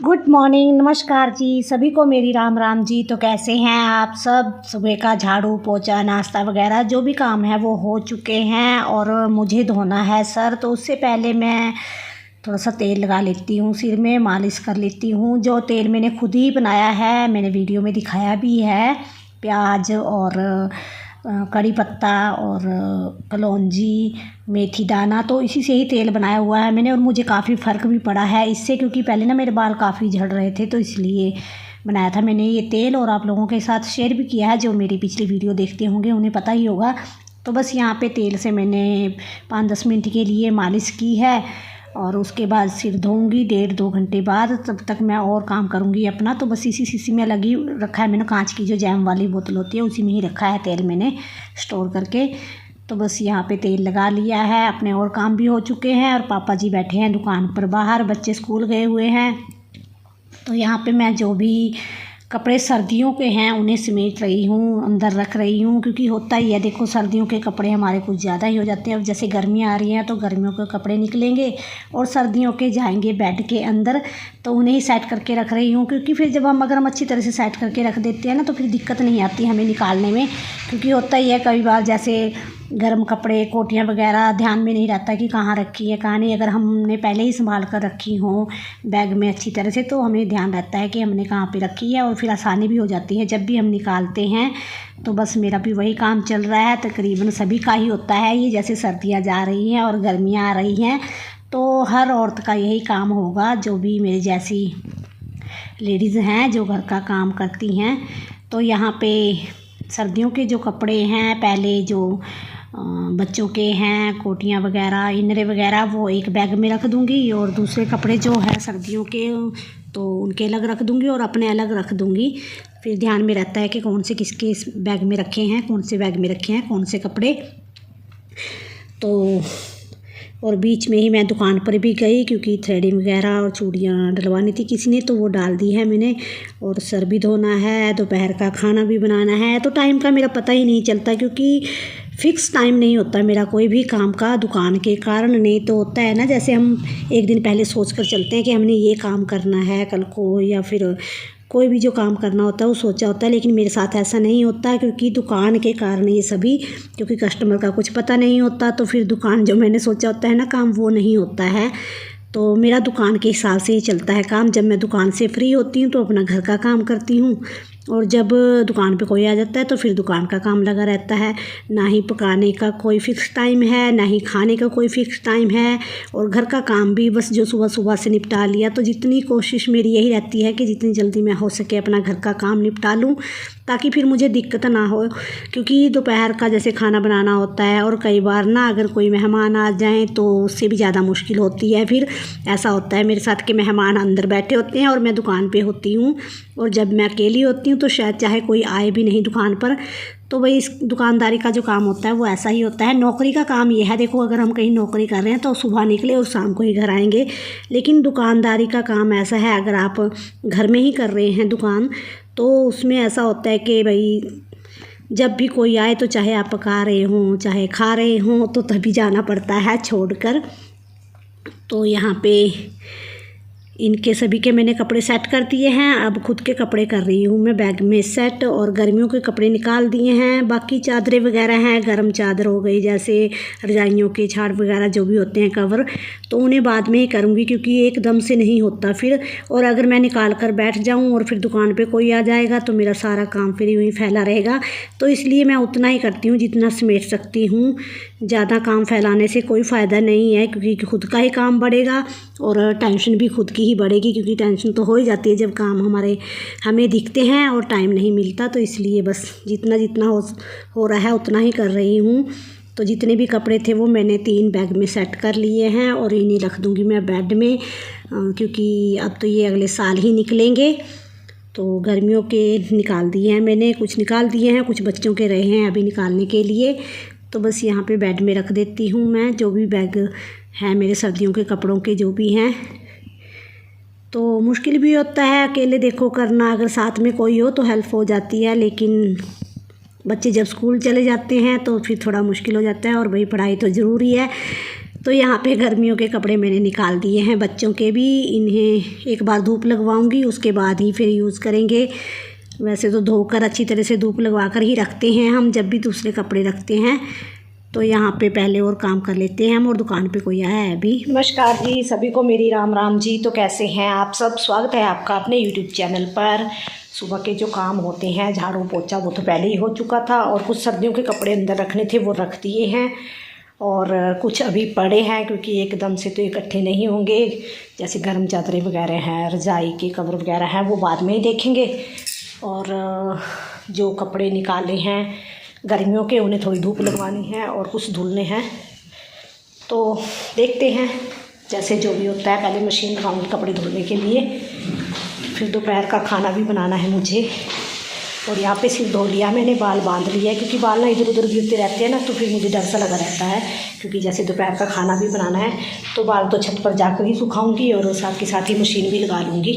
Good morning, नमस्कार जी, सभी को मेरी राम राम जी। तो कैसे हैं आप सब? सुबह का झाड़ू पोछा नाश्ता वगैरह जो भी काम है वो हो चुके हैं और मुझे धोना है सर। तो उससे पहले मैं थोड़ा सा तेल लगा लेती हूँ, सिर में मालिश कर लेती हूँ। जो तेल मैंने खुद ही बनाया है, मैंने वीडियो में दिखाया भी है। प्याज और कड़ी पत्ता और कलौंजी मेथी दाना, तो इसी से ही तेल बनाया हुआ है मैंने और मुझे काफ़ी फ़र्क भी पड़ा है इससे, क्योंकि पहले ना मेरे बाल काफ़ी झड़ रहे थे, तो इसलिए बनाया था मैंने ये तेल और आप लोगों के साथ शेयर भी किया है। जो मेरी पिछली वीडियो देखते होंगे उन्हें पता ही होगा। तो बस यहाँ पे तेल से मैंने 5-10 मिनट के लिए मालिश की है और उसके बाद सिर धोऊंगी 1.5-2 घंटे बाद। तब तक मैं और काम करूँगी अपना। तो बस इसी शीशी में लगी रखा है मैंने, कांच की जो जैम वाली बोतल होती है उसी में ही रखा है तेल मैंने स्टोर करके। तो बस यहाँ पे तेल लगा लिया है, अपने और काम भी हो चुके हैं और पापा जी बैठे हैं दुकान पर बाहर, बच्चे स्कूल गए हुए हैं। तो यहाँ पे मैं जो भी कपड़े सर्दियों के हैं उन्हें समेट रही हूँ, अंदर रख रही हूँ, क्योंकि होता ही है देखो, सर्दियों के कपड़े हमारे कुछ ज़्यादा ही हो जाते हैं। अब जैसे गर्मियाँ आ रही हैं तो गर्मियों के कपड़े निकलेंगे और सर्दियों के जाएंगे बेड के अंदर, तो उन्हें ही सेट करके रख रही हूँ। क्योंकि फिर जब हम अच्छी तरह से सेट करके रख देते हैं ना तो फिर दिक्कत नहीं आती हमें निकालने में। क्योंकि होता ही है कई बार जैसे गर्म कपड़े कोटियाँ वगैरह ध्यान में नहीं रहता कि कहाँ रखी है कहाँ नहीं। अगर हमने पहले ही संभाल कर रखी हो बैग में अच्छी तरह से तो हमें ध्यान रहता है कि हमने कहाँ पे रखी है और फिर आसानी भी हो जाती है जब भी हम निकालते हैं। तो बस मेरा भी वही काम चल रहा है, तकरीबन सभी का ही होता है ये। जैसे सर्दियाँ जा रही हैं और गर्मियाँ आ रही हैं तो हर औरत का यही काम होगा, जो भी मेरे जैसी लेडीज़ हैं जो घर का काम करती हैं। तो यहाँ पे सर्दियों के जो कपड़े हैं, पहले जो बच्चों के हैं कोटियाँ वगैरह इनरे वगैरह, वो एक बैग में रख दूँगी और दूसरे कपड़े जो है सर्दियों के तो उनके अलग रख दूँगी और अपने अलग रख दूँगी। फिर ध्यान में रहता है कि कौन से किसके बैग में रखे हैं, कौन से बैग में रखे हैं कौन से कपड़े। तो और बीच में ही मैं दुकान पर भी गई, क्योंकि थ्रेडिंग वगैरह और चूड़ियाँ डलवानी थी किसी ने, तो वो डाल दी है मैंने। और सर भी धोना है, दोपहर का खाना भी बनाना है। तो टाइम का मेरा पता ही नहीं चलता, क्योंकि फ़िक्स टाइम नहीं होता मेरा कोई भी काम का दुकान के कारण। नहीं तो होता है ना, जैसे हम एक दिन पहले सोच कर चलते हैं कि हमने ये काम करना है कल को, या फिर कोई भी जो काम करना होता है वो सोचा होता है। लेकिन मेरे साथ ऐसा नहीं होता, क्योंकि दुकान के कारण ये सभी, क्योंकि कस्टमर का कुछ पता नहीं होता तो फिर दुकान जो मैंने सोचा होता है ना काम, वो नहीं होता है। तो मेरा दुकान के हिसाब से ही चलता है काम। जब मैं दुकान से फ्री होती हूँ तो अपना घर का काम करती हूँ, और जब दुकान पे कोई आ जाता है तो फिर दुकान का काम लगा रहता है। ना ही पकाने का कोई फ़िक्स टाइम है, ना ही खाने का कोई फ़िक्स टाइम है, और घर का काम भी बस जो सुबह सुबह से निपटा लिया। तो जितनी कोशिश मेरी यही रहती है कि जितनी जल्दी मैं हो सके अपना घर का काम निपटा लूँ, ताकि फिर मुझे दिक्कत ना हो। क्योंकि दोपहर का जैसे खाना बनाना होता है और कई बार ना अगर कोई मेहमान आ जाएँ तो उससे भी ज़्यादा मुश्किल होती है। फिर ऐसा होता है मेरे साथ कि मेहमान अंदर बैठे होते हैं और मैं दुकान पे होती हूँ, और जब मैं अकेली होती हूँ तो शायद चाहे कोई आए भी नहीं दुकान पर। तो वही इस दुकानदारी का जो काम होता है वो ऐसा ही होता है। नौकरी का काम ये है, देखो अगर हम कहीं नौकरी कर रहे हैं तो सुबह निकले और शाम को ही घर आएंगे। लेकिन दुकानदारी का काम ऐसा है, अगर आप घर में ही कर रहे हैं दुकान, तो उसमें ऐसा होता है कि भाई जब भी कोई आए तो चाहे आप पका रहे हों चाहे खा रहे हों तो तभी जाना पड़ता है छोड़कर। तो यहाँ पे इनके सभी के मैंने कपड़े सेट कर दिए हैं। अब खुद के कपड़े कर रही हूँ मैं बैग में सेट, और गर्मियों के कपड़े निकाल दिए हैं। बाकी चादरें वगैरह हैं, गर्म चादर हो गई, जैसे रजाइयों के छाड़ वगैरह जो भी होते हैं कवर, तो उन्हें बाद में ही करूँगी, क्योंकि एकदम से नहीं होता फिर। और अगर मैं निकाल कर बैठ जाऊँ और फिर दुकान पर कोई आ जाएगा तो मेरा सारा काम फिर यूँ ही फैला रहेगा। तो इसलिए मैं उतना ही करती हूँ जितना समेट सकती हूँ। ज़्यादा काम फैलाने से कोई फ़ायदा नहीं है, क्योंकि खुद का ही काम बढ़ेगा और टेंशन भी खुद की ही बढ़ेगी। क्योंकि टेंशन तो हो ही जाती है जब काम हमें दिखते हैं और टाइम नहीं मिलता। तो इसलिए बस जितना जितना हो रहा है उतना ही कर रही हूँ। तो जितने भी कपड़े थे वो मैंने 3 बैग में सेट कर लिए हैं और इन्हें रख दूँगी मैं बेड में, क्योंकि अब तो ये अगले साल ही निकलेंगे। तो गर्मियों के निकाल दिए हैं मैंने, कुछ निकाल दिए हैं, कुछ बच्चों के रहे हैं अभी निकालने के लिए। तो बस यहाँ पे बेड में रख देती हूँ मैं जो भी बैग है मेरे सर्दियों के कपड़ों के जो भी हैं। तो मुश्किल भी होता है अकेले देखो करना, अगर साथ में कोई हो तो हेल्प हो जाती है। लेकिन बच्चे जब स्कूल चले जाते हैं तो फिर थोड़ा मुश्किल हो जाता है, और भाई पढ़ाई तो ज़रूरी है। तो यहाँ पे गर्मियों के कपड़े मैंने निकाल दिए हैं, बच्चों के भी। इन्हें एक बार धूप लगवाऊंगी, उसके बाद ही फिर यूज़ करेंगे। वैसे तो धोकर अच्छी तरह से धूप लगवा कर ही रखते हैं हम जब भी दूसरे कपड़े रखते हैं। तो यहाँ पे पहले और काम कर लेते हैं हम, और दुकान पे कोई आया है अभी। नमस्कार जी, सभी को मेरी राम राम जी। तो कैसे हैं आप सब? स्वागत है आपका अपने यूट्यूब चैनल पर। सुबह के जो काम होते हैं, झाड़ू पोछा, वो तो पहले ही हो चुका था, और कुछ सर्दियों के कपड़े अंदर रखने थे वो रख दिए हैं, और कुछ अभी पड़े हैं क्योंकि एकदम से तो इकट्ठे नहीं होंगे। जैसे गर्म चादरें वगैरह हैं, रज़ाई के कवर वगैरह हैं, वो बाद में ही देखेंगे। और जो कपड़े निकाले हैं गर्मियों के, उन्हें थोड़ी धूप लगवानी है और कुछ धुलने हैं। तो देखते हैं जैसे जो भी होता है। पहले मशीन लगाऊंगी कपड़े धुलने के लिए, फिर दोपहर का खाना भी बनाना है मुझे। और यहाँ पे सिर धो लिया मैंने, बाल बांध लिया, क्योंकि बाल ना इधर उधर गिरते रहते हैं ना, तो फिर मुझे डर सा लगा रहता है। क्योंकि जैसे दोपहर का खाना भी बनाना है, तो बाल तो छत पर जाकर ही सुखाऊंगी, और साथ के साथ ही मशीन भी लगा लूँगी।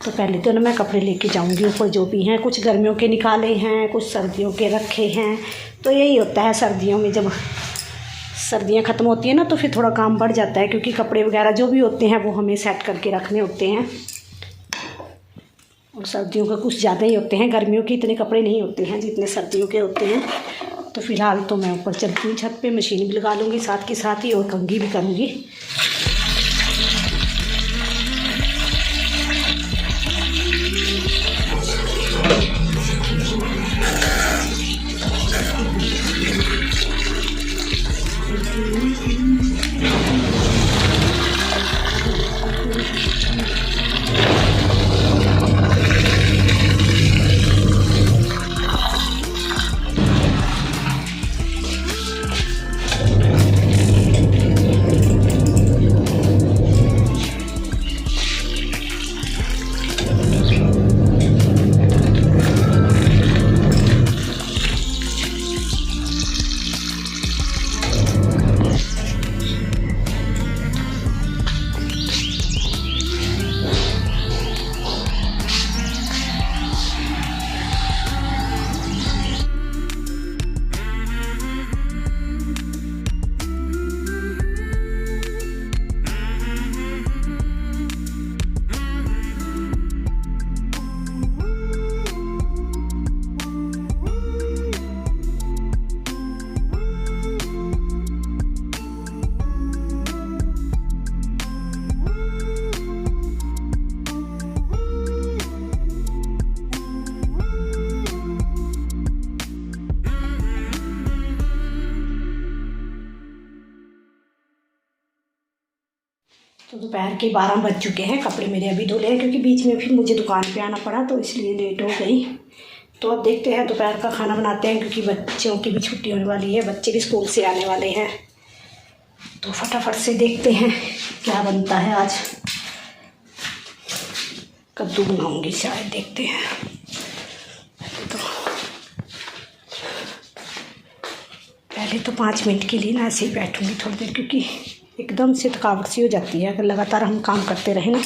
तो पहले तो ना मैं कपड़े लेके जाऊंगी ऊपर, जो भी हैं। कुछ गर्मियों के निकाले हैं, कुछ सर्दियों के रखे हैं। तो यही होता है सर्दियों में, जब सर्दियां ख़त्म होती हैं ना, तो फिर थोड़ा काम बढ़ जाता है, क्योंकि कपड़े वगैरह जो भी होते हैं वो हमें सेट करके रखने होते हैं। और सर्दियों का कुछ ज़्यादा ही होते हैं, गर्मियों के इतने कपड़े नहीं होते हैं जितने सर्दियों के होते हैं। तो फ़िलहाल तो मैं ऊपर चलती हूँ छत पे, मशीन भी लगा लूँगी साथ के साथ ही, और कंघी भी करूँगी। तो दोपहर के 12 बज चुके हैं, कपड़े मेरे अभी धुले हैं, क्योंकि बीच में फिर मुझे दुकान पे आना पड़ा, तो इसलिए लेट हो गई। तो अब देखते हैं दोपहर का खाना बनाते हैं, क्योंकि बच्चों की भी छुट्टी होने वाली है, बच्चे भी स्कूल से आने वाले हैं। तो फटाफट से देखते हैं क्या बनता है आज। कद्दू बनाऊँगी शायद, देखते हैं। तो पहले तो 5 मिनट के लिए ना ऐसे ही बैठूँगी थोड़ी देर, क्योंकि एकदम से थकावट सी हो जाती है अगर लगातार हम काम करते रहें ना।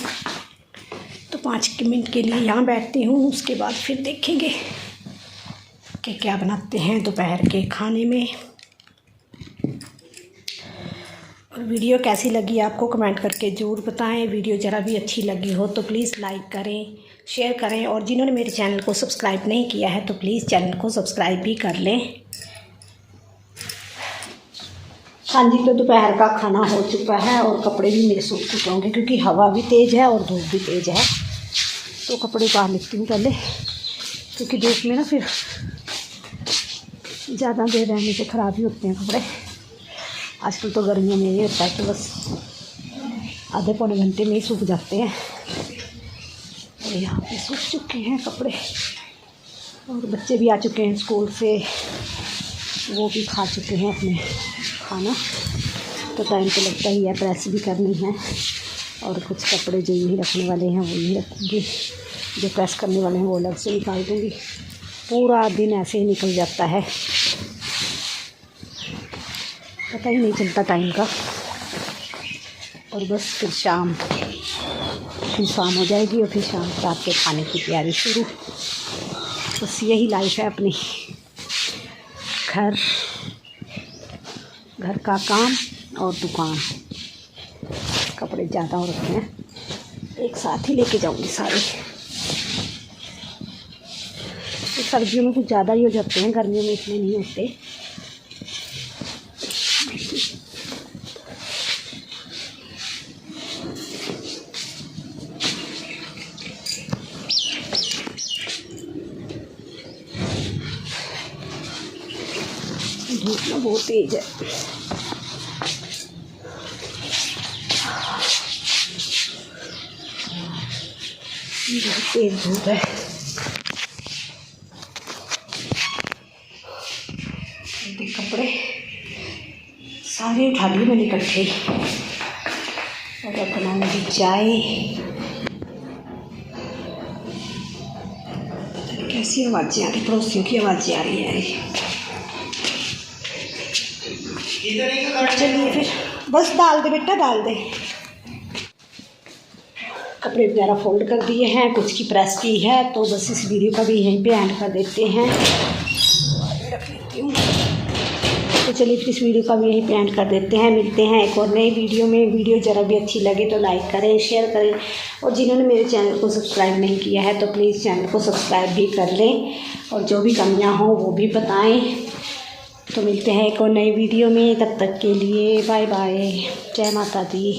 तो 5 मिनट के लिए यहाँ बैठती हूँ, उसके बाद फिर देखेंगे कि क्या बनाते हैं दोपहर के खाने में। और वीडियो कैसी लगी आपको कमेंट करके ज़रूर बताएं। वीडियो ज़रा भी अच्छी लगी हो तो प्लीज़ लाइक करें, शेयर करें, और जिन्होंने मेरे चैनल को सब्सक्राइब नहीं किया है तो प्लीज़ चैनल को सब्सक्राइब भी कर लें। हाँ जी, तो दोपहर का खाना हो चुका है, और कपड़े भी मेरे सूख चुके होंगे, क्योंकि हवा भी तेज़ है और धूप भी तेज़ है। तो कपड़े उतार लेती हूँ पहले, क्योंकि धूप में ना फिर ज़्यादा देर रहने से ख़राब ही होते हैं कपड़े। आजकल तो गर्मियों में ये होता है कि बस आधे पौने घंटे में ही सूख जाते हैं। और यहाँ पे सूख चुके हैं कपड़े, और बच्चे भी आ चुके हैं स्कूल से, वो भी खा चुके हैं अपने खाना। तो टाइम तो लगता ही है, प्रेस भी करनी है, और कुछ कपड़े जो यही रखने वाले हैं वो यही रखूँगी, जो प्रेस करने वाले हैं वो अलग से निकाल दूँगी। पूरा दिन ऐसे ही निकल जाता है, पता ही नहीं चलता टाइम का। और बस फिर शाम हो जाएगी, और फिर शाम रात के खाने की तैयारी शुरू। बस यही लाइफ है अपनी। घर का काम, और दुकान। कपड़े ज़्यादा हो रखे हैं, एक साथ ही लेके जाऊँगी सारे। तो सर्दियों में कुछ ज़्यादा ही हो जाते हैं, गर्मियों में इतने नहीं होते। धूप ना बहुत तेज है, बहुत तेज धूप है। कपड़े सारे उठा लिए मैंने इकट्ठे, और अब बनाऊंगी चाय। कैसी आवाज़ें आ रही, पड़ोसियों की आवाज़ें आ रही हैं। चलिए फिर, बस डाल दे बेटा, डाल दे। कपड़े वगैरह फोल्ड कर दिए हैं, कुछ की प्रेस की है, तो बस इस वीडियो का भी यहीं पे एंड कर देते हैं। रख लेती हूँ। तो चलिए फिर इस वीडियो का भी यहीं पे एंड कर देते हैं। मिलते हैं एक और नई वीडियो में। वीडियो ज़रा भी अच्छी लगे तो लाइक करें, शेयर करें, और जिन्होंने मेरे चैनल को सब्सक्राइब नहीं किया है तो प्लीज़ चैनल को सब्सक्राइब भी कर लें, और जो भी कमियाँ हों वो भी बताएँ। तो मिलते हैं एक और नई वीडियो में, तब तक के लिए बाय बाय। जय माता दी।